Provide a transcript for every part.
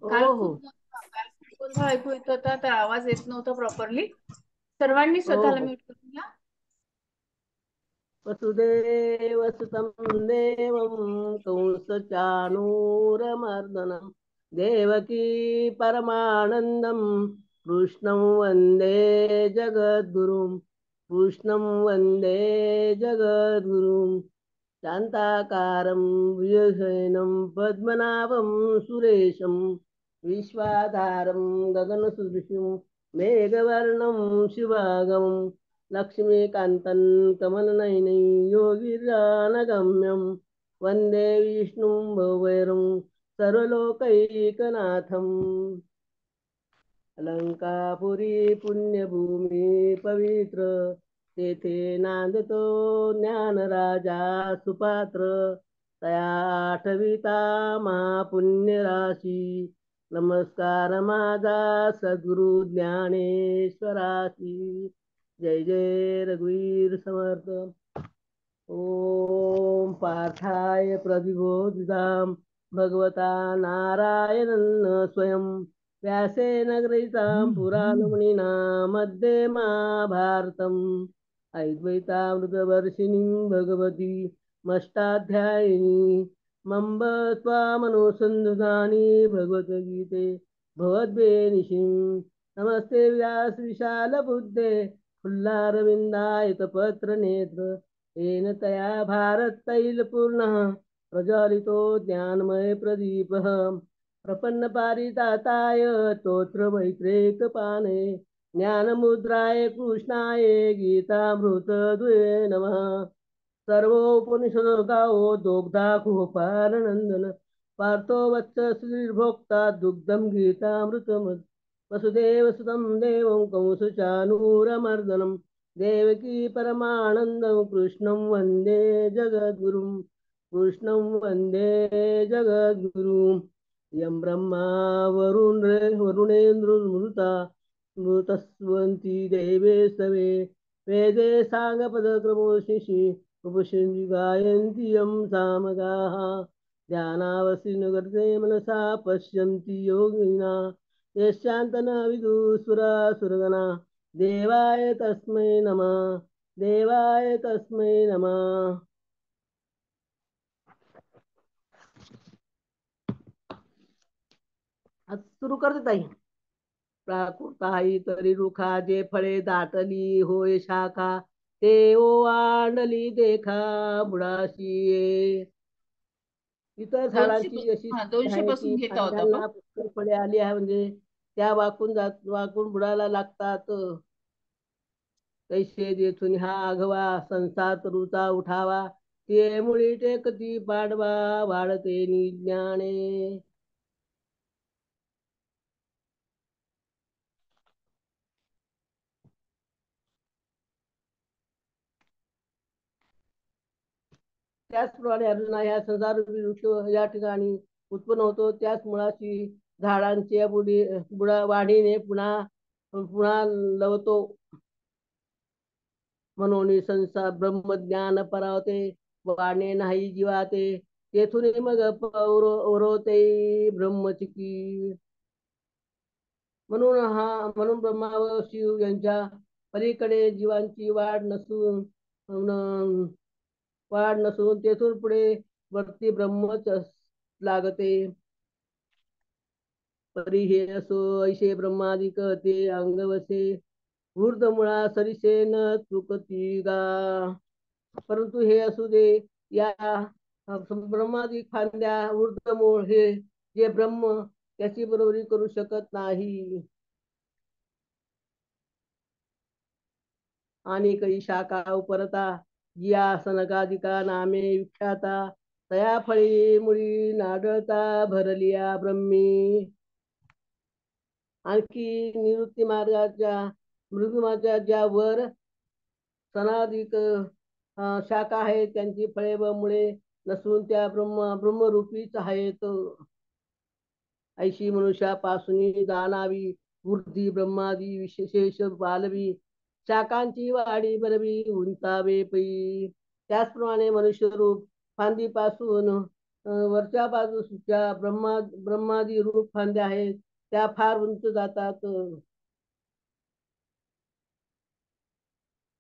हो काल हो. खूप गोंधळ ऐकू येत होता, तर आवाज येत नव्हता प्रॉपरली. सर्वांनी हो स्वतःला हो. म्यूट करून घ्या. वसुदेव सुतं देवं कंसचाणूरमर्दनं देवकी परमानन्दं कृष्णं वन्दे जगद्गुरुं कृष्णं वन्दे जगद्गुरुं शान्ताकारं भुजशयनं पद्मनाभं सुरेशं विश्वाधारं गगनसदृशं मेघवर्णं शुभागमं लक्ष्मीकान्तं कमलनयनं योगिरानगम्यं वन्दे विष्णुं भवैरं सर्वलोकैकनाथम् अलंकापुरी पुण्यभूमी पवित्र तेथे नांदतो ज्ञानराजा सुपात्र तया आठविता महापुण्यराशी नमस्कार माझा सद्गुरु ज्ञानेश्वराशी जय जय रघुवीर समर्थ ओम पार्थाय प्रतिबोधितां भगवता नारायणन् स्वयं व्यासेन ग्रहीतां पुराणमुनिना मध्ये महाभारतम् ऐद्वैतामृतवर्षिणीं भगवती मष्टाध्यायिनी मम्ब त्वामनुसन्धानी भगवद्गीते भवद्वेनिशीं नमस्ते व्यास विशाल बुद्धे फुल्लारविन्दायतपत्रनेत्र येन तया भारत तैल पूर्ण प्रज्वलितो ज्ञानमय प्रदीपः प्रपन्न पारिताताय तोत्र मैत्रेकपाणे ज्ञानमुद्राय कृष्णाय गीतामृत द्वे नमः सर्वोपनिषदो गावो दोग्धा कुहपालनंदन पार्थो वत्स श्रीर्भोक्ता दुग्धं गीतामृतम् वसुदेव सुतं देवं कंसचानूरमर्दनं देवकी परमानन्दं कृष्णं वन्दे जगद्गुरुं कृष्णं वन्दे जगद्गुरुं यं ब्रह्मा वरुणेन्द्रमृता मृतस्वन्ति देवे सवे वेदे साङ्गपदक्रमोशिषि उपशिञ्जि गायन्ति यं सामगाः ध्यानावसिनुगर्ते मनसा पश्यन्ति योगिना यशान्तन विदुसुरासुरगणा देवाय तस्मै नमः देवाय तस्मै नमः आज सुरू करते ताई प्राकृताई तरी रुखा जे फळे दाटली होय शाखा ते ओवांडली देखा बुडाशी ये. इतर दोनशे झाडांची अशी हा स्थिती 200 आहे पासून की घेता होता का? फांद्यांना पुष्कळ फळे आली आहे म्हणजे त्या वाकून बुडाला लागतात तैसे जेथून हा आघवा संसार तरुचा उठावा ते मुळी टेकती पाडवा वाढते निज्ञाने त्याचप्रमाणे अर्जुना ह्या संसारूपी वृक्ष या ठिकाणी उत्पन्न होतो त्याच मुळाशी झाडांच्या बुडा वाढीने पुन्हा पुन्हा लवतो म्हणून संसार ब्रह्मज्ञान परावते वाणे नाही जीवाते तेथून मग औरवते ब्रह्मचिकी म्हणून ब्रह्मा व शिव यांच्या पलीकडे जीवांची वाढ नसून तेथून पुढे वरती ब्रह्मच लागते परी हे असो ऐशे ब्रह्मादिक ते अंगवसे ऊर्ध मुळा सरिसे न चुकती गा परंतु हे असू दे या ब्रह्मादी खांद्या ऊर्धमूळ हे जे ब्रह्म त्याची बरोबरी करू शकत नाही आणि काही शाखा उपरता जिया सनकादिका नामे विख्याता तया फळी मुळी नाडळता भरलिया ब्रह्मी आणखी निवृत्ती मार्गाच्या मृगमाच्या ज्या वर सनादिक शाखा आहेत त्यांची फळे व मुळे नसून त्या ब्रह्मरूपीच आहेत ऐशी मनुष्यापासून दानावी वृद्धी ब्रह्मादी विशेष पालवी शाखांची वाढी बरवी उंचावे पै त्याचप्रमाणे मनुष्य रूप फांदीपासून वरच्या बाजूच्या ब्रह्मादी रूप फांद्या आहेत त्या फार उंच जातात.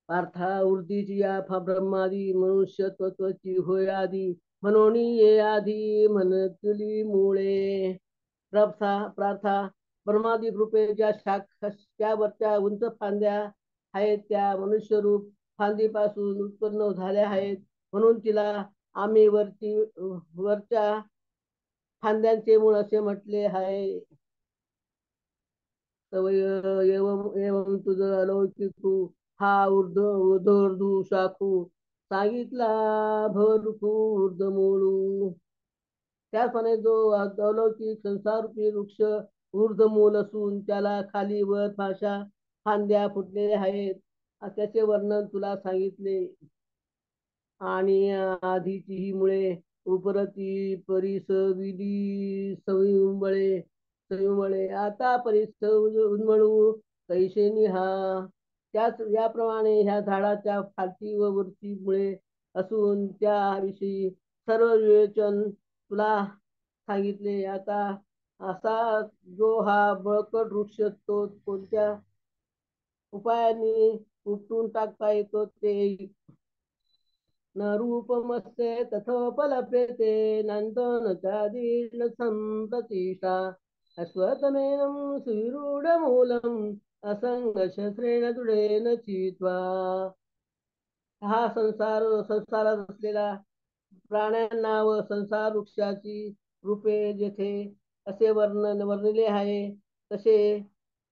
पार्था ऊर्ध्वीची या ब्रह्मादी मनुष्य तत्वची होय आधी म्हणून ये आधी म्हणतली मुळे. प्रार्था ब्रह्मादी रूपे ज्या त्यावरच्या उंच फांद्या आहेत त्या मनुष्यरूप फांदीपासून उत्पन्न झाल्या आहेत म्हणून तिला आम्ही वरच्या फांद्यांचे मूळ असे म्हटले आहे. एवं एवं तुझं अलौकिक हा ऊर्ध्व शाखू सांगितला भरखू ऊर्ध्वमूळू. त्याचप्रमाणे जो अलौकिक संसारूपी वृक्ष ऊर्ध्वमूल असून त्याला खाली वर भाषा फांद्या फुटलेल्या आहेत त्याचे वर्णन तुला सांगितले. आणि आधीची ही मुळे उपरती परिसविली सविमळे आता परिस उन्मळू कैसे निहा. त्याच याप्रमाणे ह्या झाडाच्या खालची व वरची मुळे असून त्याविषयी सर्व विवेचन तुला सांगितले. आता असा जो हा बळकट वृक्ष तो कोणत्या उपायाने उपटून टाकता येतो ते न रूपमस्ते तथोपलभ्यते नंदन चादीर्ण संप्रतिष्ठा अश्वत्थमेनं सुविरूढमूलम् असंगशस्त्रेण दृढेन चित्वा. हा संसारात असलेला प्राण्यांना व संसार वृक्षाची रूपे जेथे असे वर्णले आहे तसे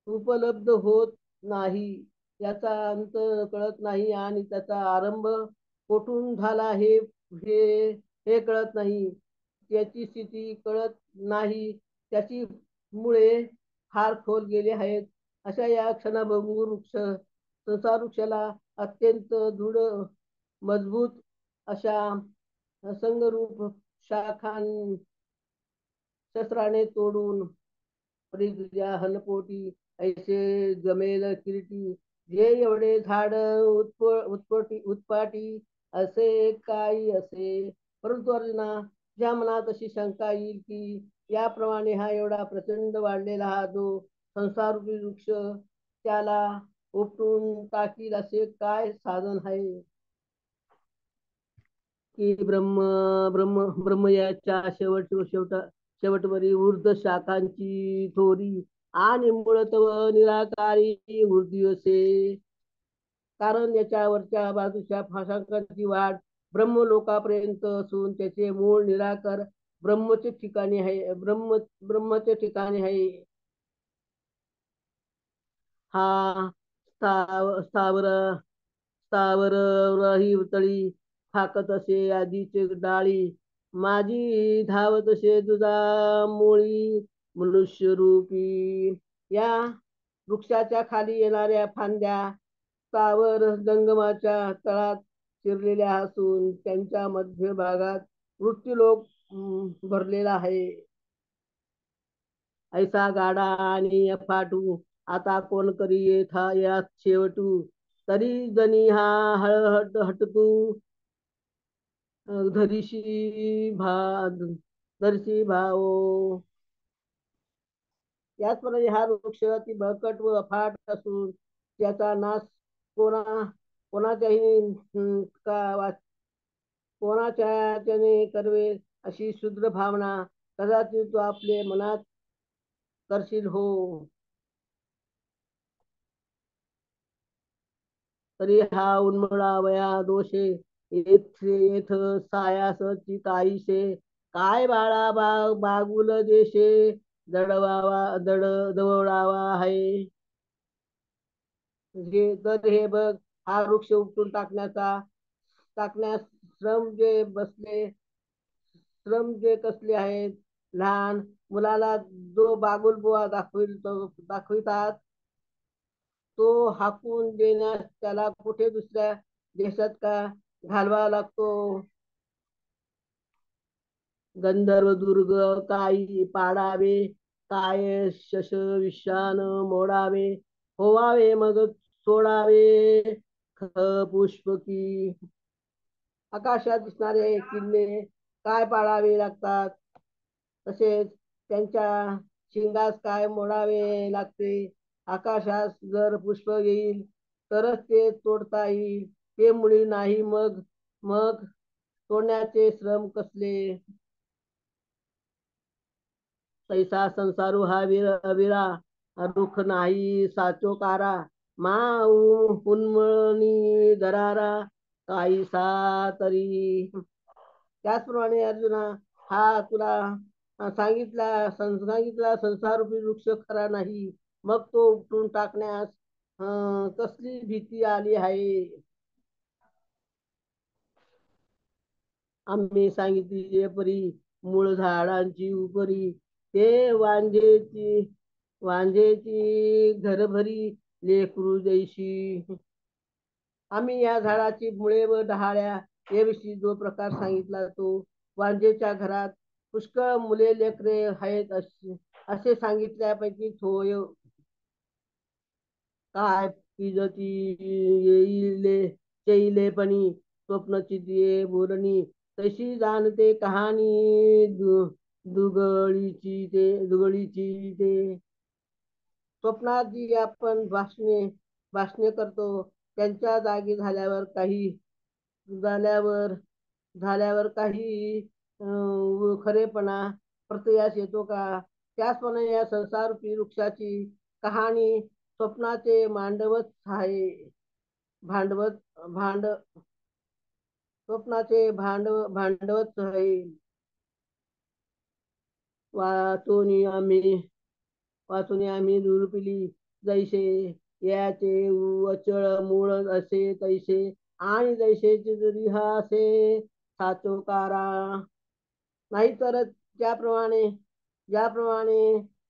उपलब्ध होत नाही. याचा अंत कळत नाही आणि त्याचा आरंभ कोठून झाला हे हे हे कळत नाही. त्याची स्थिती कळत नाही. त्याची मुळे फार खोल गेले आहेत. अशा या क्षणभंगूर संसार वृक्षाला अत्यंत दृढ मजबूत अशा संगरूप शाखां शस्त्राने तोडून तुझ्या हनपोटी ऐसे जमेल किरीटी. जे एवढे झाड उत्पाटी असे काही असे. परंतु अर्जुना ज्या मनात अशी शंका येईल की याप्रमाणे हा एवढा प्रचंड वाढलेला हा जो संसारूपी वृक्ष त्याला उपटून टाकील असे काय साधन आहे की ब्रह्म ब्रह्म ब्रह्मयाच्या शेवटवरी ऊर्ध शाखांची थोरी आणि मूळतव निराकारी वृद्धी असे. कारण याच्यावरच्या बाजूच्या भाषांकांची वाढ ब्रह्मलोकापर्यंत असून त्याचे मूळ निराकार ब्रह्मचे ठिकाणी आहे. ब्रह्मचे ठिकाणी आहे. हा स्थावर स्थावर ही तळी थाकत असे आधीचे डाळी माझी धावत असे दुधा मुळी मनुष्य रूपी. या वृक्षाच्या खाली येणाऱ्या फांद्या स्थावर जंगमाच्या तळात शिरलेल्या असून त्यांच्या मध्य भागात मृत्यूलोक भरलेला आहे. ऐसा गाडा आणि फाटू आता कोण करी येथा यात शेवटू तरी जणी हा हळहट हटतू धरिशी भा धरशी भाओ. याचप्रमाणे हा वृक्ष अति बळकट व अफाट असून त्याचा नाश कोणा कोणाच्याही का कोणाच्याने करवे अशी शुद्र भावना कदाचित तो आपले मनात करशील हो. तरी हा उन्मळावया दोषे येथ सायास चिताईशे काय बाळा बागुल देशे दवडावा आहे. तर हे बघ हा वृक्ष उपटून टाकण्यास श्रम जे कसले आहेत. लहान मुलाला जो बागुल बुवा दाखवितात तो हाकून देण्यास त्याला कुठे दुसऱ्या देशात का घालवा लागतो. गंधर्व दुर्ग काही पाडावे काय शश विषान मोडावे होवावे मग सोडावे पुष्पकी. आकाशात दिसणारे किल्ले काय पाळावे लागतात, तसेच त्यांच्या शिंगास काय मोडावे लागते. आकाशास जर पुष्प येईल तरच ते तोडता येईल, ते मुळी नाही मग मग तोडण्याचे श्रम कसले. तैसा संसारू हा विरा रुख नाही साचो कारा, मा उन्मळणी दरारा काहीसा तरी. त्याचप्रमाणे अर्जुना, हा तुला सांगितला संसारूपी वृक्ष खरा नाही, मग तो उपटून टाकण्यास कसली भीती आली आहे. आम्ही सांगितली परी मूळ झाडांची उपरी, ते वांजेची घरभरी लेकरू जैशी. आम्ही या झाडाची मुळे व डहाळ्या याविषयी जो प्रकार सांगितला तो वांजेच्या घरात पुष्कळ मुले लेकरे आहेत असे सांगितल्यापैकी होय. काय पिजती येईलेपणी स्वप्नची दिये बोलणी, तशी जाणते कहाणी दुगळीची ते. स्वप्नात जी आपण भाषणे करतो त्यांच्या जागी झाल्यावर झाल्यावर काही खरेपणा प्रत्ययास येतो का. त्याचप्रमाणे या संसारूपी वृक्षाची कहाणी स्वप्नाचे मांडवच आहे. भांडवत भांड स्वप्नाचे भांडवत आहे. वाचून आम्ही वाचून आम्ही दुर्पिली जैसे, याचे अचळ मूळ असे तैसे, आणि जैसेचे जरी हा असे साचोकारा. नाहीतर ज्याप्रमाणे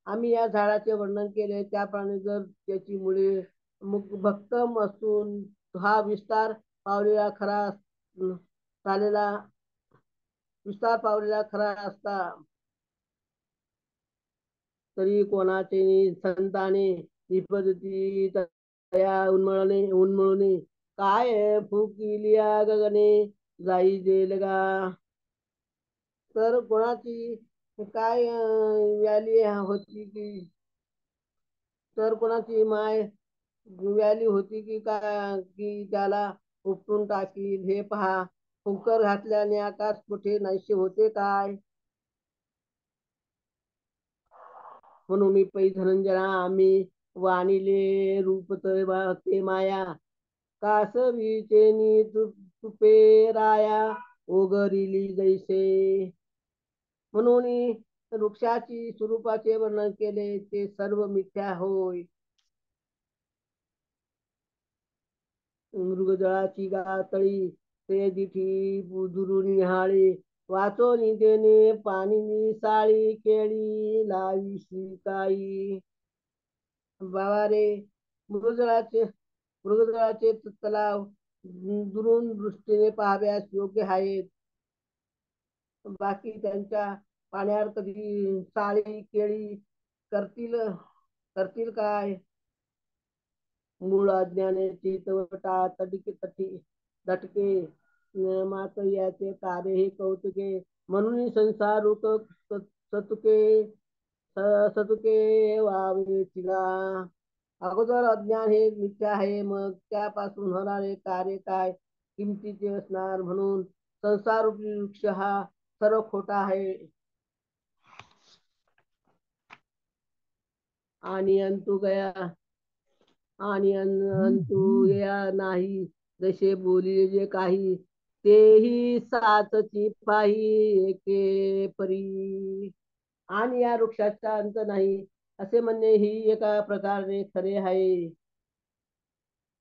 आम्ही या झाडाचे वर्णन केले त्याप्रमाणे जर त्याची मुळे भक्कम असून हा पावलेला खरा झालेला विस्तार पावलेला खरा असता, तरी कोणाचे संताने निपजती तया उन्मळणे काय फुकिलिया गगने जाई जेलगा. तर कोणाची काय व्याली होती की तर कोणाची माय व्याली होती की त्याला उपटून टाकील. हे पहा, फुंकर घातल्याने आकाश कुठे नाहीसे होते काय. म्हणून मी पै धनंजना आम्ही वाणिले रूप ते माया, कासवीचे तुपे राया ओगरिली जैसे. म्हणून वृक्षाची स्वरूपाचे वर्णन केले ते सर्व मिथ्या होय. मृगजळाची गातळी ते दिठी दुरून निहाळे, वाचोनी देणे पाणी साळी केळी लावी काही. बाबा रे, मृगजळाचे मृगजळाचे तलाव दुरून दृष्टीने पाहाव्यास योग्य आहेत. बाकी त्यांच्या पाण्यावर कधी साळी केळी करतील करतील काय. मूळ अज्ञानाची तवटा दटके मात याचे कार्य हे कौतुके, म्हणून संसार रूप सतुके सतुके वावे तिला. अगोदर अज्ञान हे मिथ्या आहे, मग त्यापासून होणारे कार्य काय किमतीचे असणार. म्हणून संसार रूपी वृक्ष हा सर्व खोटा आहे. आणि अंतु या नाही, जसे बोलिले काही तेही साचची पाही एके परी. आणि या वृक्षाचा अंत नाही असे म्हणणे ही एका प्रकारे खरे आहे.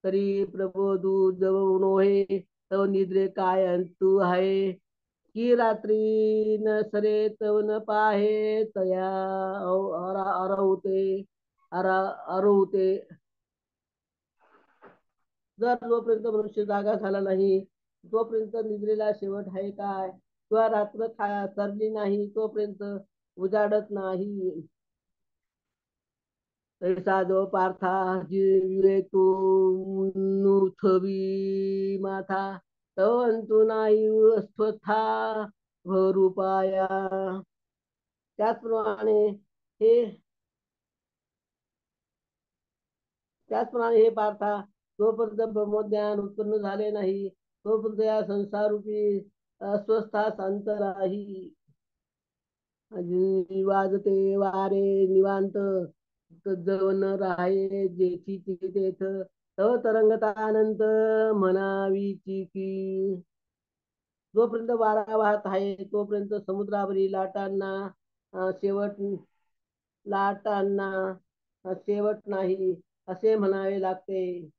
तरी प्रबोधू जवळ नोहे तव निद्रे काय अंतु आहे, की रात्री न सरे तव न पाहे तया अरवते. जर जोपर्यंत मनुष्य जागा झाला नाही तोपर्यंत निद्रेला शेवट आहे काय, किंवा रात्र सरली नाही तोपर्यंत उजाडत नाही. तैसा जो पार्था विवेको नुथवी माथा, तवंतु नाही अस्वस्था रूपाया. त्याचप्रमाणे हे त्याचप्रमाणे हे पार्था, जोपर्यंत ब्रह्मज्ञान उत्पन्न झाले नाही तोपर्यंत या संसारूपी अस्वस्थास अंत नाही. वाजते वारे निवांत, जवन राहे जेची तेथ, तव तरंगतानंत म्हणावीची की. जोपर्यंत वारा वाहत आहे तोपर्यंत समुद्रावरील शेवट लाटांना शेवट नाही असे म्हणावे लागते.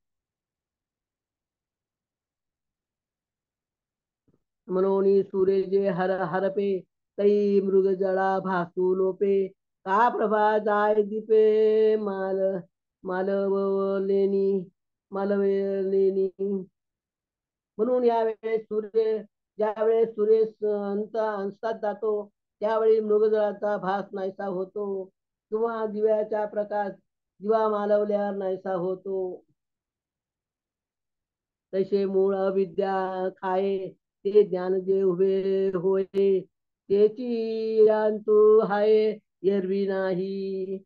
म्हणून सूर्य जे हरपे तई मृग जळा भासू लोपे, का प्रभा जाय दीपे माल मालवलेनी मालवलेनी. म्हणून यावेळेस ज्यावेळेस सूर्य अंतात जातो त्यावेळी मृगजळाचा भास नाहीसा होतो, किंवा दिव्याचा प्रकाश दिवा मालवल्यावर नाहीसा होतो. तसे मूळ अविद्या खाये ते ज्ञान जे उभे होय, त्याची तू हाय एरवी नाही.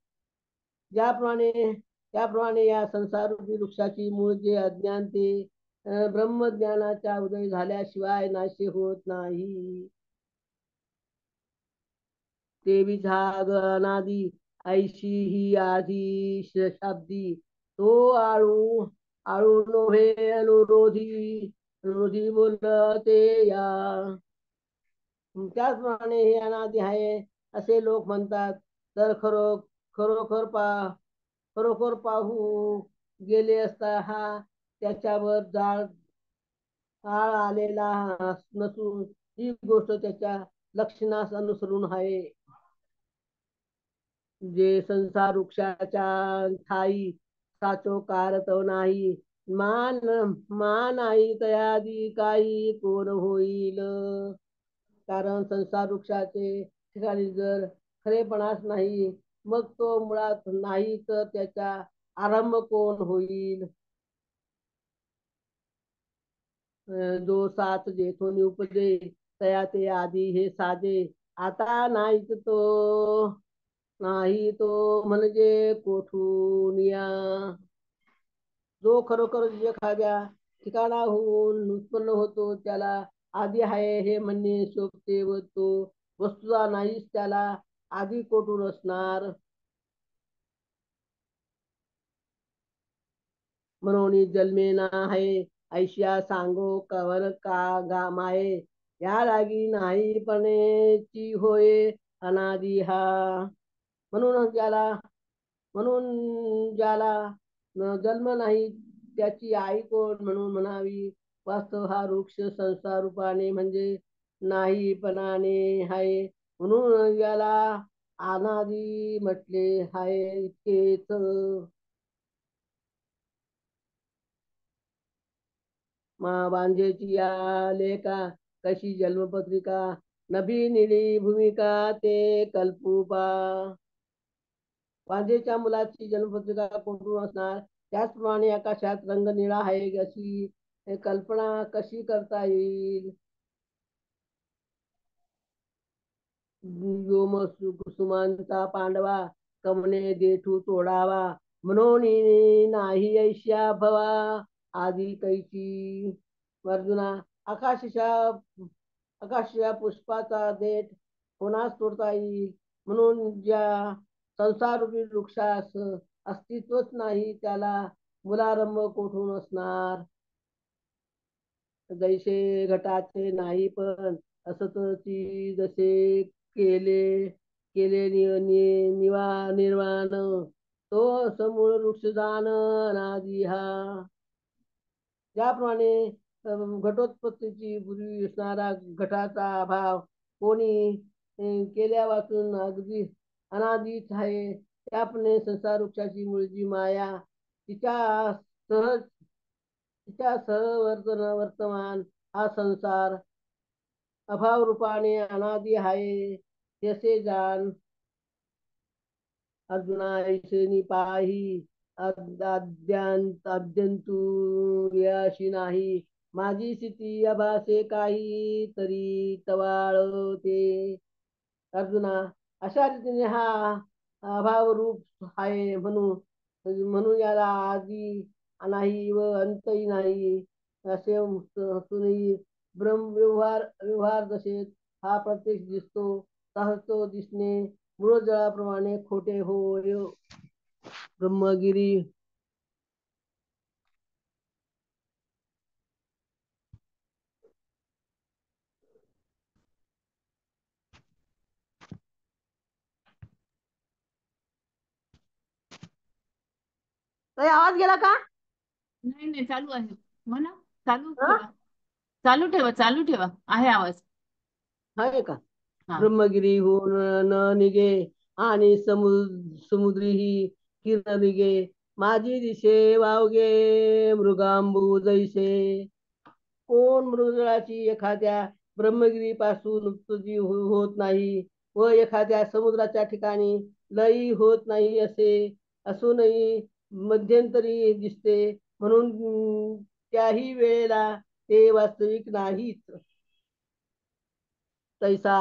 त्याप्रमाणे या संसारूपी वृक्षाची मूळ जे अज्ञान ते ब्रह्मज्ञानाच्या उदय झाल्याशिवाय नाशे होत नाही. ते विझाग अनादी ऐशी ही आधी शाब्दी, तो आळू आळू नोहे अनुरोधी बोलते या. त्याचप्रमाणे हे अनादी आहे असे लोक म्हणतात, तर खरोखर खरोखर पाहू गेले असता हा त्याच्यावर आळ आलेला नसून ही गोष्ट त्याच्या लक्षणास अनुसरून आहे. जे संसार वृक्षाच्या ठाई साचो कारत नाही, मान मान आई तयादी काही कोण होईल. कारण संसार वृक्षाचे ठिकाणी जर खरेपणास नाही मग तो मुळात नाही तर त्याचा आरंभ कोण होईल. जो सात जेथून उपजे तया ते आधी हे साजे, आता नाही तो म्हणजे कोठून या. जो खरोखर एखाद्या ठिकाणाहून उत्पन्न होतो त्याला आधी आहे हे म्हणणे शोभते, व तो वस्तुता नाहीच त्याला आधी कोठून असणार. म्हणून जन्मे ना आहे ऐशिया सांगो कवन का माये, या लागी नाही पणेची होय अनादी हा. म्हणून ज्याला जन्म नाही त्याची आई कोण म्हणून म्हणावी. वास्तव हा वृक्ष संसार रूपाने म्हणजे नाहीपणाने आहे, म्हणून याला अनादी म्हटले आहे इतकेच. बांजेची या लेखा कशी जन्मपत्रिका, नभी निळी भूमिका ते कल्पूपा. वांजेच्या मुलाची जन्मपत्रिका कोठून असणार, त्याचप्रमाणे आकाशात रंग निळा आहे अशी कल्पना कशी करता येईल. व्योम कुसुमांचा पांडवा कमने देठू तोडावा, म्हणून नाही ऐश्या भवा आधी कैची. अर्जुना, आकाशच्या पुष्पाचा देठ कोणास तोडता येईल. म्हणून ज्या संसारूपी वृक्षास अस्तित्वच नाही त्याला मुलारंभ कोठून असणार. जैसे घटाचे नाही पण असतची जसे केले केले निर्वाण, तो समूळ वृक्ष जाण अनादी हा. ज्याप्रमाणे घटोत्पत्तीची पूर्वी असणारा घटाचा अभाव कोणी केल्या वाचून अगदी अनादीच आहे, त्याप्रमाणे संसार वृक्षाची मूळची माया तिच्या सहज तिच्या वर्तमान हा संसार अभाव रूपाने अनादी आहे जसे जाण. अर्जुना ऐसे पाही अद्यंतु यशी नाही, माझी स्थिती आभासे काही तरी तवाळ ते. अर्जुना, अशा रीतीने हा अभाव रूप आहे, म्हणून म्हणून याला आदी नाही व अंतही नाही असे असूनही ब्रह्मव्यवहार व्यवहार जसे हा प्रत्यक्ष दिसतो सहजतो दिसणे मूळ जळाप्रमाणे खोटे होय. ब्रह्मगिरी काही आवाज गेला का? नाही नाही, चालू आहे. म्हणा. चालू हा ठेवा. चालू ठेवा, चालू ठेवा. आहे आवाज. आहे का? हा. ब्रह्मगिरी होऊन न निघे आणि समुद्री ही किरण निघे माझी दिशे वावगे मृगांबू जैसे. कोण मृगजळाची एखाद्या ब्रह्मगिरीपासून उत्पत्ती होत नाही व एखाद्या समुद्राच्या ठिकाणी लयी होत नाही असे असूनही मध्यंतरी दिसते, म्हणून त्याही वेळेला ते वास्तविक नाहीत. तैसा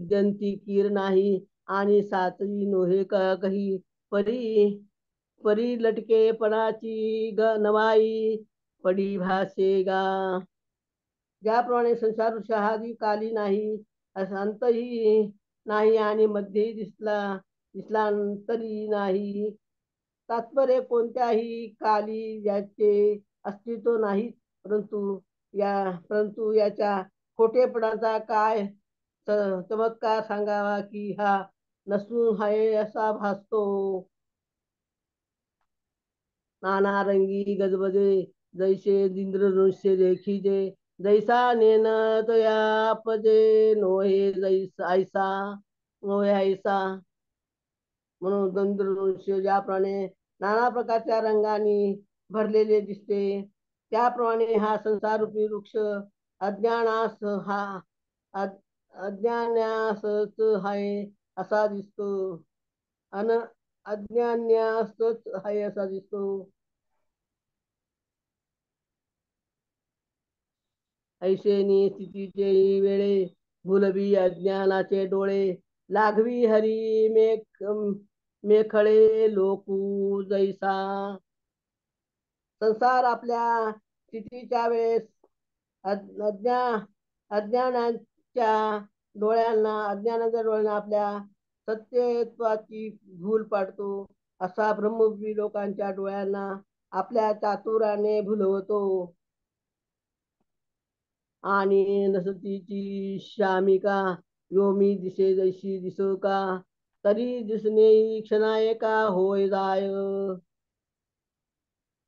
जंती कीर नाही आणि सातवी नोहे कही परी परी लटके पणाची नवाई पडी भासे गा. ज्याप्रमाणे संसार शहादी काली नाही अंतही नाही आणि मध्येही दिसला तरी नाही. तात्पर्य कोणत्याही काली ज्याचे अस्तित्व नाही, परंतु याच्या खोटेपणाचा काय चमत्कार सांगावा की हा नसून आहे असा भासतो. नाना रंगी गजबजे जैसे इंद्रधनुष्य देखीजे जैसा नेन तयापजे नोहे जैसा ऐसा नोहे ऐसा. म्हणून इंद्रधनुष्य ज्याप्रमाणे नाना प्रकारच्या रंगाने भरलेले दिसते, त्याप्रमाणे हा संसारूपी वृक्ष अज्ञानास हा अज्ञानासच आहे असा दिसतो. अन अज्ञान्यासच आहे असा दिसतो. ऐशेनी स्थितीचे वेळे भुलवी अज्ञानाचे डोळे लागवी हरी मेखळे लोकू जैसा. संसार आपल्या स्थितीच्या वेळेस अज्ञानाच्या अज्ञानाच्या डोळ्यांना आपल्या सत्यत्वाची भूल पाडतो, असा ब्रह्मरूपी लोकांच्या डोळ्यांना आपल्या चातुराने भुलवतो. आणि नसतीची शामिका योमी दिसे जैशी दिसो का तरी दिसणे क्षणा एका होय जाय.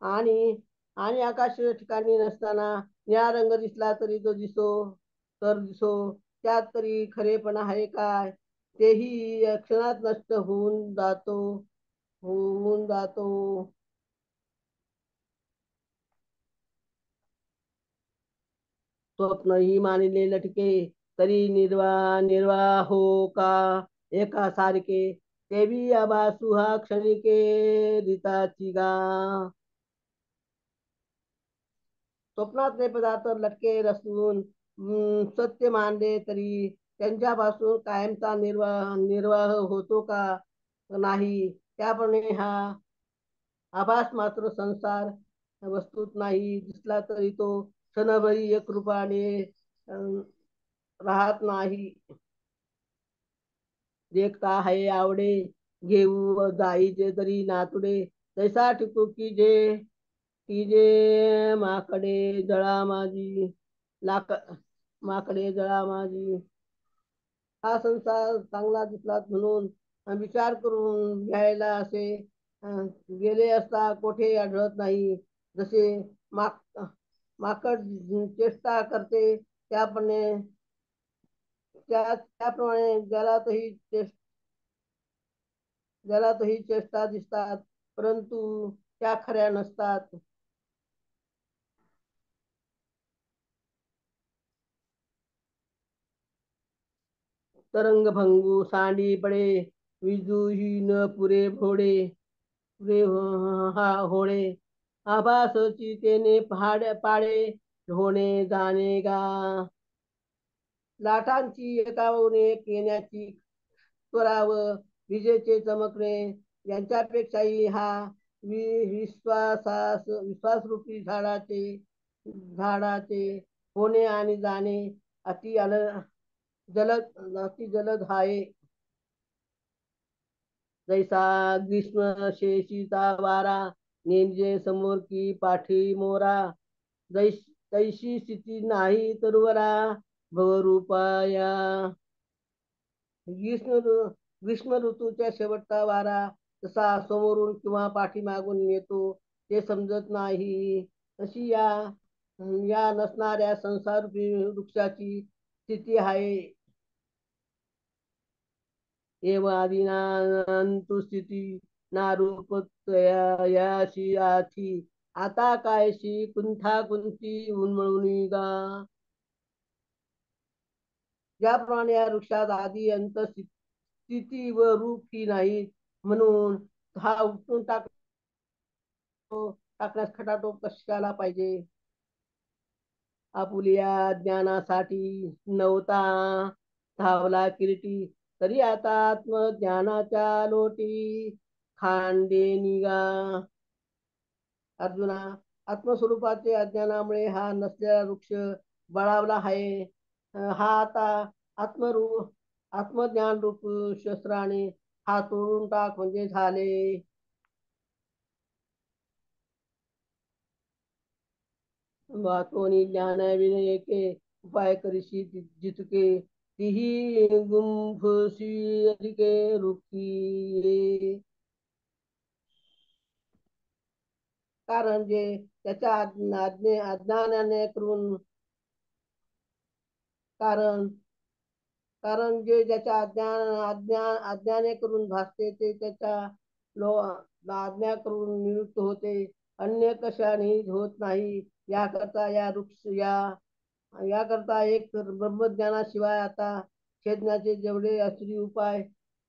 आणि आणि आकाश ठिकाणी नसताना निळा रंग दिसला तरी तो दिसो त्यात तरी खरेपणा आहे काय? तेही क्षणात नष्ट होऊन जातो. स्वप्न ही मानिले लटके तरी निर्वाह हो का एका सारखे देवी आभासु हा क्षणिके रीताची गा. स्वप्नातले पदार्थ लटके रचून सत्य मानले तरी त्यांच्यापासून कायमचा निर्वाह होतो का नाही. त्याप्रमाणे हा आभास मात्र संसार वस्तूत नाही दिसला तरी तो क्षणभरी एकरूपाने राहत नाही. देखता है आवडे घेऊ जाईचे तरी नातुडे तैसा टिकू की जे माकडे जळा माझी लाक माकडे जळा माझी. हा संसार चांगला दिसला म्हणून विचार करून घ्यायला असे गेले असता कोठे आढळत नाही. जसे माकड चेष्टा करते त्याप्रमाणे जलातही चेष्टा दिसतात, परंतु त्या खऱ्या नसतात. तरंग भंगू सांडी पडे विजूही न पुरे भोडे पुरे हा होळे आभास चितेने पाडे होणे जाणे गा लाटांची एकावरून एक येण्याची त्वरा व विजेचे चमकणे यांच्यापेक्षाही हा विश्वासरूपी झाडाचे होणे आणि जाणे अति अल अति जलद आहे. जैसा ग्रीष्म शेशीचा वारा नेमजे समोर की पाठी मोरा तैशी स्थिती नाही तरुवरा भवरूपाया. ग्रीष्म ऋतूच्या शेवटचा वारा जसा समोरून किंवा पाठीमागून येतो ते समजत नाही, तशी या या नसणाऱ्या संसार वृक्षाची स्थिती आहे. एव आदिनांतु स्थिती नारूप याशी आथी आता कायशी कुंठा कुंती उन्मळून गा. ज्याप्रमाणे या वृक्षात आदी अंत स्थिती व रूप ही नाही, म्हणून हा उपटून टाकण्यास खटाटोप कशाला पाहिजे. आपुलिया ज्ञानासाठी नव्हता धावला किरीटी, तरी आता आत्मज्ञानाच्या लोटी खांदे निगा. अर्जुना, आत्मस्वरूपाचे अज्ञानामुळे हा नसलेला वृक्ष बळावला आहे. हा आता आत्मज्ञान रूप शस्त्राने हा तोडून टाक म्हणजे झाले. वाचोनी ज्ञान विनयके उपाय करीशी जितके तीही गुंफशी अधिके रुकी. कारण जे त्याच्या अज्ञानाने करून कारण कारण जे ज्याच्या अज्ञाने करून भासते ते त्याच्या आज्ञा करून निवृत्त होते, अन्य कशाने होत नाही. याकरता एक ब्रह्मज्ञानाशिवाय आता छेदण्याचे जेवढे असली उपाय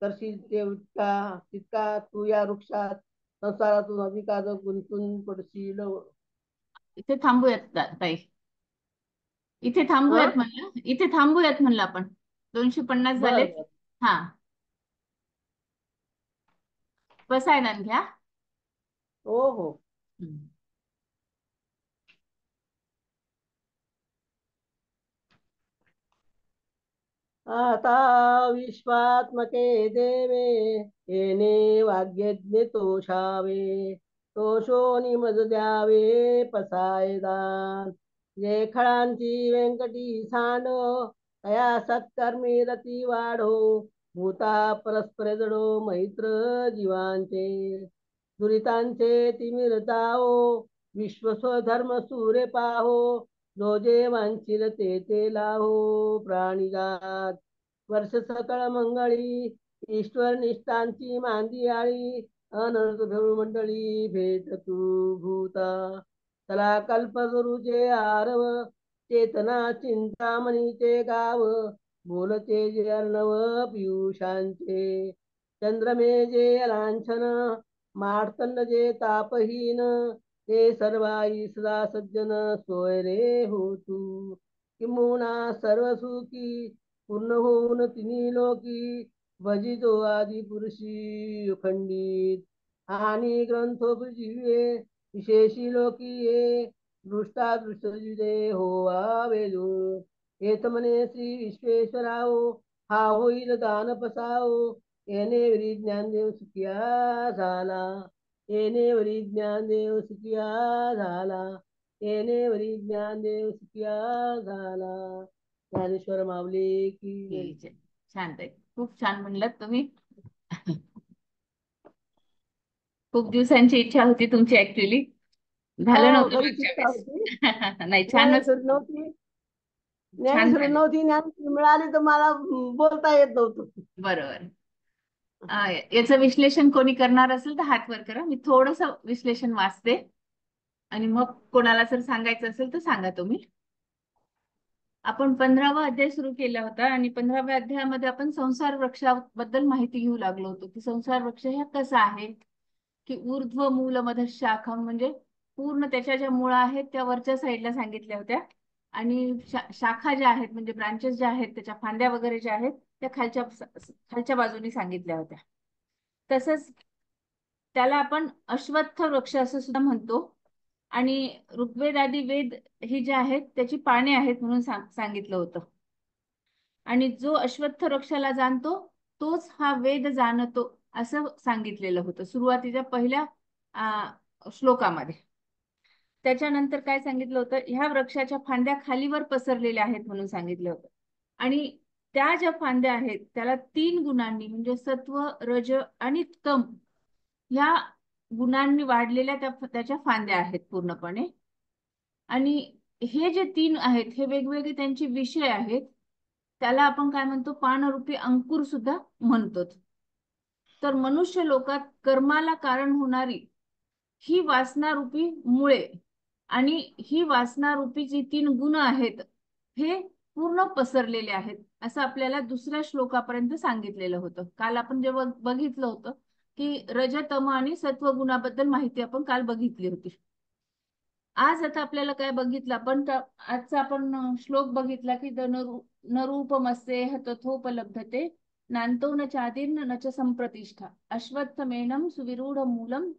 करशील तितका तू या वृक्षात संसारातून अधिकाधिक गुंतून पडशील. इथे थांबूयात ताई. इथे हा, थांबूयात म्हणलं, इथे थांबूयात म्हणलं आपण. 250 बर झालेत. बर. हा, बसायला घ्या. हो हो. हम्म. आता विश्वात्मके देवे येणे वाग्यज्ञ तोषावे, तोषोनी मज द्यावे पसायदान. जे खळांची व्यंकटी सांडो तया सत्कर्मी रती वाढो, भूता परस्पर जडो मैत्र जीवांचे. दुरितांचे तिमिरताओ विश्वस्वधर्म सूर्य पाहो, जो जे वांछिल ते लाहो प्राणीजात. वर्ष सकळ मंगळी ईश्वर निष्ठांची मांदी आळी, अनंत भेऊ मंडळी भेट तू भूता. चला कल्पगुरुचे आरव चेतना चिंतामणीचे गाव, बोलते जे अर्णव पियुषांचे. चंद्रमे जे लांछन मार्तंड जे तापहीन, ते सर्वाई सदा सज्जन सोय रे हो तू. किंबहुना सर्व सुखी पूर्ण होऊन तिन्ही लोकी, भजितो आदि पुरुषी अखंडित. आणि ग्रंथोपजीवे विशेषी लोकी ये, दृष्टादृष्टजिते होवा वेदो. हेत म्हणे श्री विश्वेश्वराओ हा होईल दान पसाओ, येणे वरी ज्ञानदेव सुखिया झाला. येणेवरी ज्ञानदेव सुखिया झाला. येणेवरी ज्ञानदेव सुखिया झाला. ज्ञानेश्वर माऊली की जय. छान ताई, खूप छान म्हणलात तुम्ही. खूप दिवसांची इच्छा होती तुमची ऍक्च्युली, झालं हो, नव्हतं खरीच मागच्या इच्छा वेळेस. होती. नाही, छान ज्ञानेश्वरी नव्हती. छान ज्ञानेश्वरी झाले. नव्हती, ज्ञानेश्वरी मिळाली तर मला बोलता येत नव्हतं. बरोबर. याचं विश्लेषण कोणी करणार असेल तर हात वर करा, मी थोडस विश्लेषण वाचते आणि मग कोणाला जर सांगायचं असेल तर सांगा तुम्ही. आपण 15वा अध्याय सुरू केला होता आणि 15व्या अध्यायामध्ये आपण संसार वृक्षाबद्दल माहिती घेऊ लागलो होतो की संसार वृक्ष हा कसा आहे, की ऊर्ध्व मूल मध शाखा म्हणजे पूर्ण त्याच्या ज्या मुळा आहेत त्या वरच्या साईडला सांगितल्या होत्या, आणि शाखा ज्या आहेत म्हणजे ब्रांचेस ज्या आहेत त्याच्या फांद्या वगैरे ज्या आहेत त्या खालच्या खालच्या बाजूनी सांगितल्या होत्या. तसंच त्याला आपण अश्वत्थ वृक्ष असं सुद्धा म्हणतो. आणि ऋग्वेद आदी वेद ही जे आहेत त्याची पाने आहेत म्हणून सांगितलं होतं. आणि जो अश्वत्थ वृक्षाला जाणतो तोच हा वेद जाणतो असं सांगितलेलं होतं सुरुवातीच्या पहिल्या श्लोकामध्ये. त्याच्यानंतर काय सांगितलं होतं, ह्या वृक्षाच्या फांद्या खालीवर पसरलेल्या आहेत म्हणून सांगितलं होतं. आणि त्या ज्या फांद्या आहेत त्याला 3 गुणांनी म्हणजे सत्व, रज आणि तम ह्या गुणांनी वाढलेल्या त्याच्या फांद्या आहेत पूर्णपणे. आणि हे जे 3 आहेत हे वेगवेगळे त्यांचे विषय आहेत. त्याला आपण काय म्हणतो, पानरूपी अंकुर सुद्धा म्हणतो. तर मनुष्य लोकात कर्माला कारण होणारी ही वासनारूपी मुळे आणि ही वासनारूपी जी 3 गुण आहेत हे पूर्ण पसरलेले आहेत असं आपल्याला दुसऱ्या श्लोकापर्यंत सांगितलेलं होतं. काल आपण जेव्हा बघितलं होतं की रजतम आणि सत्व गुणाबद्दल माहिती आपण काल बघितली होती. आज आता आपल्याला काय बघितलं आपण, आजचा आपण श्लोक बघितला की न रूपमस्येह तथोपलब्धते नान्तो न चादिर्न न च संप्रतिष्ठा अश्वत्थमेनं सुविरूढ मूलम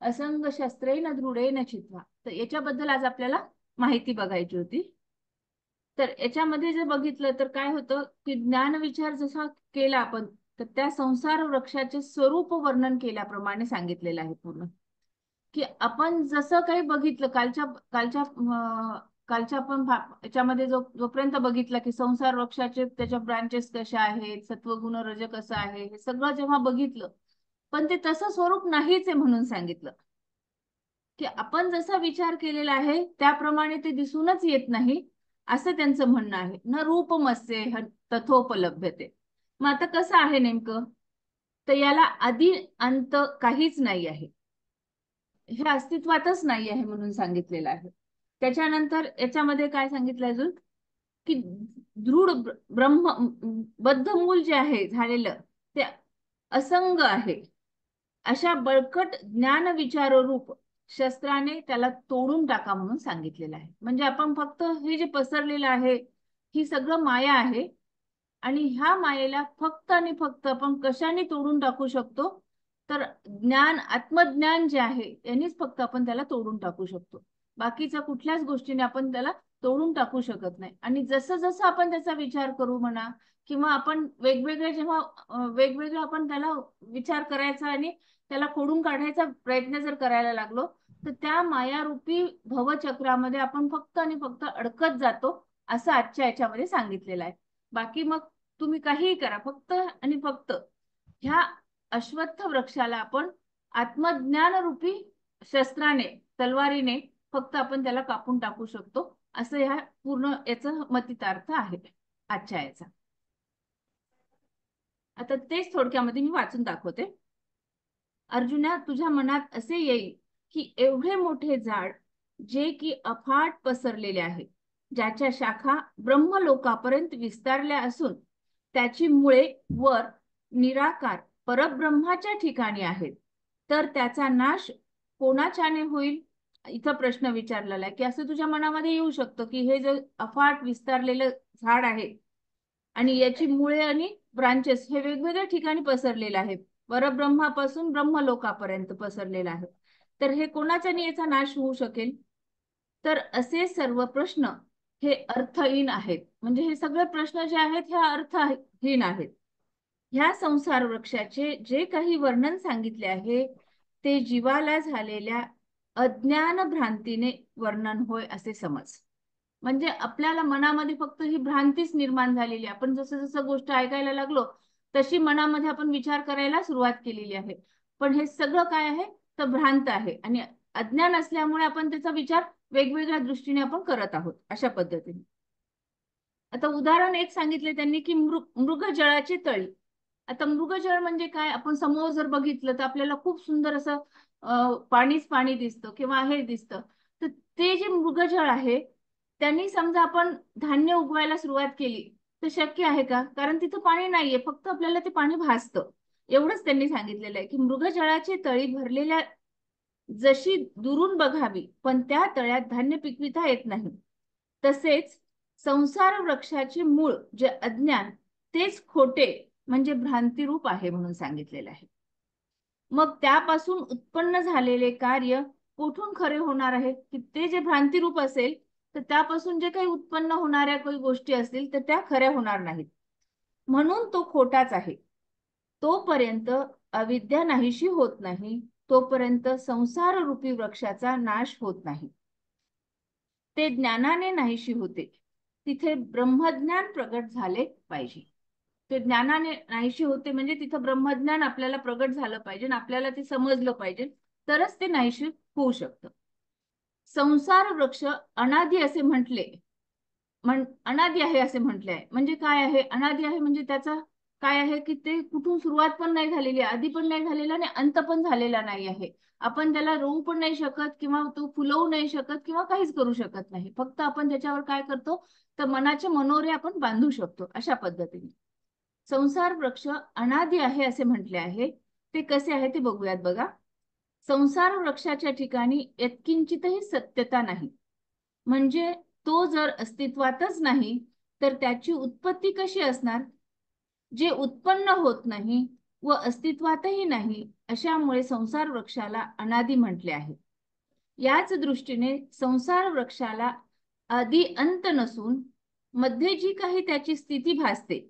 असंग शस्त्रेन दृढेन चित्वा. तर याच्याबद्दल आज आपल्याला माहिती बघायची होती. तर याच्यामध्ये जर बघितलं तर काय होतं की ज्ञान विचार जसा केला आपण तर त्या संसार वृक्षाचे स्वरूप वर्णन केल्याप्रमाणे सांगितलेलं आहे पूर्ण. की आपण जसं काही बघितलं कालच्या कालच्या कालच्या आपण याच्यामध्ये जोपर्यंत बघितलं की संसार वृक्षाचे त्याच्या ब्रांचेस कशा आहेत, सत्वगुण रज कसं आहे, हे सगळं जेव्हा बघितलं पण ते तसं स्वरूप नाहीच आहे म्हणून सांगितलं. की आपण जसा विचार केलेला आहे त्याप्रमाणे ते दिसूनच येत नाही असं त्यांचं म्हणणं आहे. न रूपमस्ये तथोपलभ्यते. मग आता कसं आहे नेमकं, तर याला आधी अंत काहीच नाही आहे, हे अस्तित्वातच नाही आहे म्हणून सांगितलेलं आहे. त्याच्यानंतर याच्यामध्ये काय सांगितलं अजून की दृढ ब्रह्म बद्धमूल जे आहे झालेलं ते असंग आहे. अशा बळकट ज्ञान विचार रूप शस्त्राने त्याला तोडून टाका म्हणून सांगितलेलं आहे. म्हणजे आपण फक्त हे जे पसरलेलं आहे ही सगळं माया आहे आणि ह्या मायेला फक्त आणि फक्त आपण कशाने तोडून टाकू शकतो, तर ज्ञान आत्मज्ञान जे आहे यांनीच फक्त आपण त्याला तोडून टाकू शकतो. बाकीच्या कुठल्याच गोष्टीने आपण त्याला तोडून टाकू शकत नाही. आणि जसं जसं आपण त्याचा विचार करू म्हणा किंवा आपण वेगवेगळे जेव्हा वेगवेगळं आपण त्याला विचार करायचा आणि त्याला खोडून काढायचा प्रयत्न जर करायला लागलो तर त्या मायारूपी भवचक्रामध्ये आपण फक्त आणि फक्त अडकत जातो असं आजच्या याच्यामध्ये सांगितलेलं आहे. बाकी मग तुम्ही काहीही करा, फक्त आणि फक्त ह्या अश्वत्थ वृक्षाला आपण आत्मज्ञान रूपी शस्त्राने तलवारीने फक्त आपण त्याला कापून टाकू शकतो असं ह्या पूर्ण याचा मतितार्थ आहे आजच्या याचा. आता तेच थोडक्यामध्ये मी वाचून दाखवते. अर्जुना, तुझ्या मनात असे येईल की एवढे मोठे झाड जे की अफाट पसरलेले आहे, ज्याच्या शाखा ब्रह्मलोकापर्यंत विस्तारल्या असून त्याची मुळे वर निराकार परब्रह्माच्या ठिकाणी आहेत, तर त्याचा नाश कोणाच्याने होईल. इथं प्रश्न विचारलेला आहे की असं तुझ्या मनामध्ये येऊ शकतं की हे जे अफाट विस्तारलेलं झाड आहे आणि याची मुळे आणि ब्रांचेस हे वेगवेगळ्या ठिकाणी पसरलेले आहे, परब्रह्मापासून ब्रह्मलोकापर्यंत पसरलेला आहे, तर हे कोणाच्याने याचा नाश होऊ शकेल. तर असे सर्व प्रश्न हे अर्थहीन आहेत. म्हणजे हे सगळे प्रश्न जे आहेत हे अर्थहीन आहेत. ह्या संसार वृक्षाचे जे काही वर्णन सांगितले आहे ते जीवाला झालेल्या अज्ञान भ्रांतीने वर्णन होय असे समज. म्हणजे आपल्याला मनामध्ये फक्त ही भ्रांतीच निर्माण झालेली, आपण जसं जसं गोष्ट ऐकायला लागलो तशी मनामध्ये आपण विचार करायला सुरुवात केलेली आहे. पण हे सगळं काय आहे तर भ्रांत आहे आणि अज्ञान असल्यामुळे आपण त्याचा विचार वेगवेगळ्या दृष्टीने आपण करत आहोत अशा पद्धतीने. आता उदाहरण एक सांगितले त्यांनी की मृगजळाची तळी. आता मृगजळ म्हणजे काय, आपण समोर जर बघितलं तर आपल्याला खूप सुंदर असं पाणीच पाणी दिसतं किंवा हे दिसतं. तर ते जे मृगजळ आहे त्यांनी समजा आपण धान्य उगवायला सुरुवात केली तर शक्य आहे का, कारण तिथं पाणी नाहीये, फक्त आपल्याला ते पाणी भासतं. एवढंच त्यांनी सांगितलेलं आहे की मृगजळाची तळी भरलेल्या जशी दुरून बघावी पण त्या तळ्यात धान्य पिकविता येत नाही, तसेच संसार वृक्षाचे मूळ जे अज्ञान तेच खोटे म्हणजे भ्रांतिरूप आहे म्हणून सांगितलेलं आहे. मग त्यापासून उत्पन्न झालेले कार्य कुठून खरे होणार आहे? की ते जे भ्रांतिरूप असेल तर त्यापासून जे काही उत्पन्न होणाऱ्या काही गोष्टी असतील तर त्या खऱ्या होणार नाहीत, म्हणून तो खोटाच आहे. तोपर्यंत अविद्या नाहीशी होत नाही, तोपर्यंत संसार रूपी वृक्षाचा नाश होत नाही. ते ज्ञानाने नाहीशी होते, तिथे ब्रह्मज्ञान प्रगट झाले पाहिजे. ते ज्ञानाने नाहीशी होते म्हणजे तिथं ब्रह्मज्ञान आपल्याला प्रगट झालं पाहिजे, आपल्याला ते समजलं पाहिजे, तरच ते नाहीशी होऊ शकतं. संसार वृक्ष अनादि असे म्हटले, अनादि आहे असे म्हटले आहे. म्हणजे काय आहे अनादि आहे? म्हणजे त्याचा काय आहे की ते कुठून सुरुवात पण नाही झालेली, आधी पण नाही झालेला आणि अंत पण झालेला नाही आहे. आपण त्याला रोवू पण नाही शकत किंवा तो फुलवू नाही शकत किंवा काहीच करू शकत नाही. फक्त आपण त्याच्यावर काय करतो तर मनाचे मनोरे आपण बांधू शकतो. अशा पद्धतीने संसार वृक्ष अनादि आहे असे म्हटले आहे. ते कसे आहे ते बघूयात. बघा, संसार वृक्षाच्या ठिकाणी यत्किंचितही सत्यता नाही. म्हणजे तो जर अस्तित्वातच नाही तर त्याची उत्पत्ती कशी असणार? जे उत्पन्न होत नाही व अस्तित्वातही नाही, अशामुळे संसार वृक्षाला अनादि म्हटले आहे. याच दृष्टीने संसार वृक्षाला आदि अंत नसून मध्ये जी काही त्याची स्थिती भासते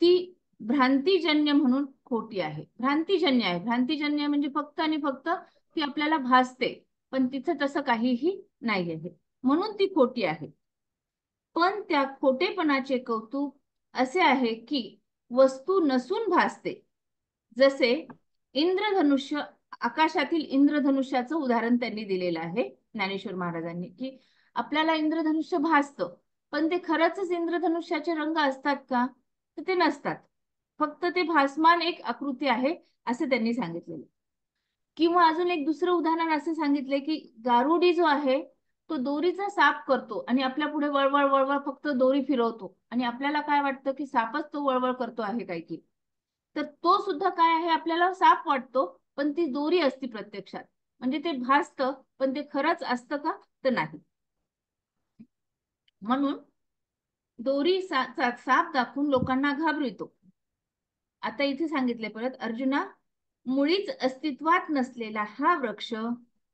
ती भ्रांतिजन्य म्हणून खोटी आहे. भ्रांतिजन्य आहे. भ्रांतिजन्य म्हणजे फक्त आणि फक्त ती आपल्याला भासते, पण तिथं तसं काहीही नाही आहे, म्हणून ती खोटी आहे. पण त्या खोटेपणाचे कौतुक असे आहे की वस्तू नसून भासते. जसे इंद्रधनुष्य, आकाशातील इंद्रधनुष्याचं उदाहरण त्यांनी दिलेलं आहे ज्ञानेश्वर महाराजांनी, की आपल्याला इंद्रधनुष्य भासतं, पण ते खरंच इंद्रधनुष्याचे रंग असतात का? तर ते नसतात. फक्त ते भासमान एक आकृती आहे असे त्यांनी सांगितलेले. किंवा अजून एक दुसरं उदाहरण असे सांगितले की गारुडी जो आहे तो दोरीचा साप करतो आणि आपल्या पुढे वळवळ वळवळ फक्त दोरी फिरवतो आणि आपल्याला काय वाटतं की सापच तो वळवळ करतो आहे काय की, तर तो सुद्धा काय आहे आपल्याला साप वाटतो, पण ती दोरी असती प्रत्यक्षात. म्हणजे ते भासतं पण ते खरंच असतं का? तर नाही. म्हणून दोरी साप दाखवून लोकांना घाबरवितो. आता इथे सांगितले परत, अर्जुना, मुळीच अस्तित्वात नसलेला हा वृक्ष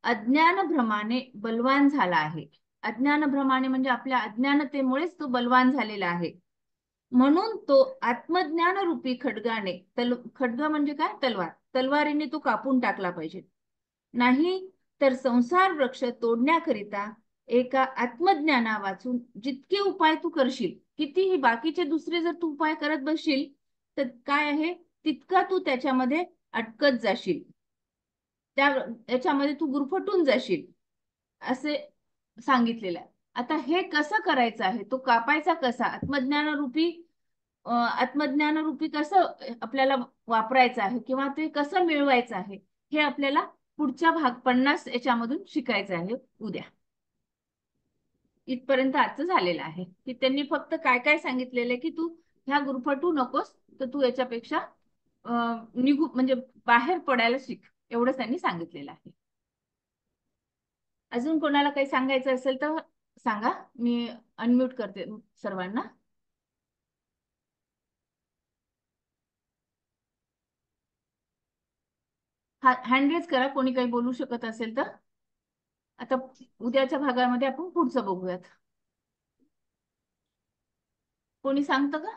अज्ञान भ्रमाने बलवान झाला आहे. अज्ञान भ्रमाने म्हणजे आपल्या अज्ञानतेमुळेच तो बलवान झालेला आहे. म्हणून तो आत्मज्ञान रूपी खड्गाने, खड्ग म्हणजे काय? तलवार, तलवारीने तो कापून टाकला पाहिजे. नाही तर संसार वृक्ष तोडण्याकरिता एका आत्मज्ञाना वाचून जितके उपाय तू करशील, कितीही बाकीचे दुसरे जर तू उपाय करत बसशील तर काय आहे तितका तू त्याच्यामध्ये अटकत जाशील, त्याच्यामध्ये तू गुरफटून जाशील असे सांगितलेलं आहे. आता हे कसं करायचं आहे, तो कापायचा कसा? आत्मज्ञान रूपी कसं आपल्याला वापरायचं आहे किंवा ते कसं मिळवायचं आहे हे आपल्याला पुढच्या भाग 50 याच्यामधून शिकायचं आहे उद्या. इथपर्यंत आजचं झालेलं आहे की त्यांनी फक्त काय काय सांगितलेलं आहे की तू ह्या गुरफटू नकोस, तर तू याच्यापेक्षा निघू म्हणजे बाहेर पडायला शिक, एवढंच त्यांनी सांगितलेलं आहे. अजून कोणाला काही सांगायचं असेल तर सांगा, मी अनम्यूट करते सर्वांना. हँड रेज करा कोणी काही बोलू शकत असेल तर. आता उद्याच्या भागामध्ये आपण पुढचं बघूयात. कोणी सांगतं का?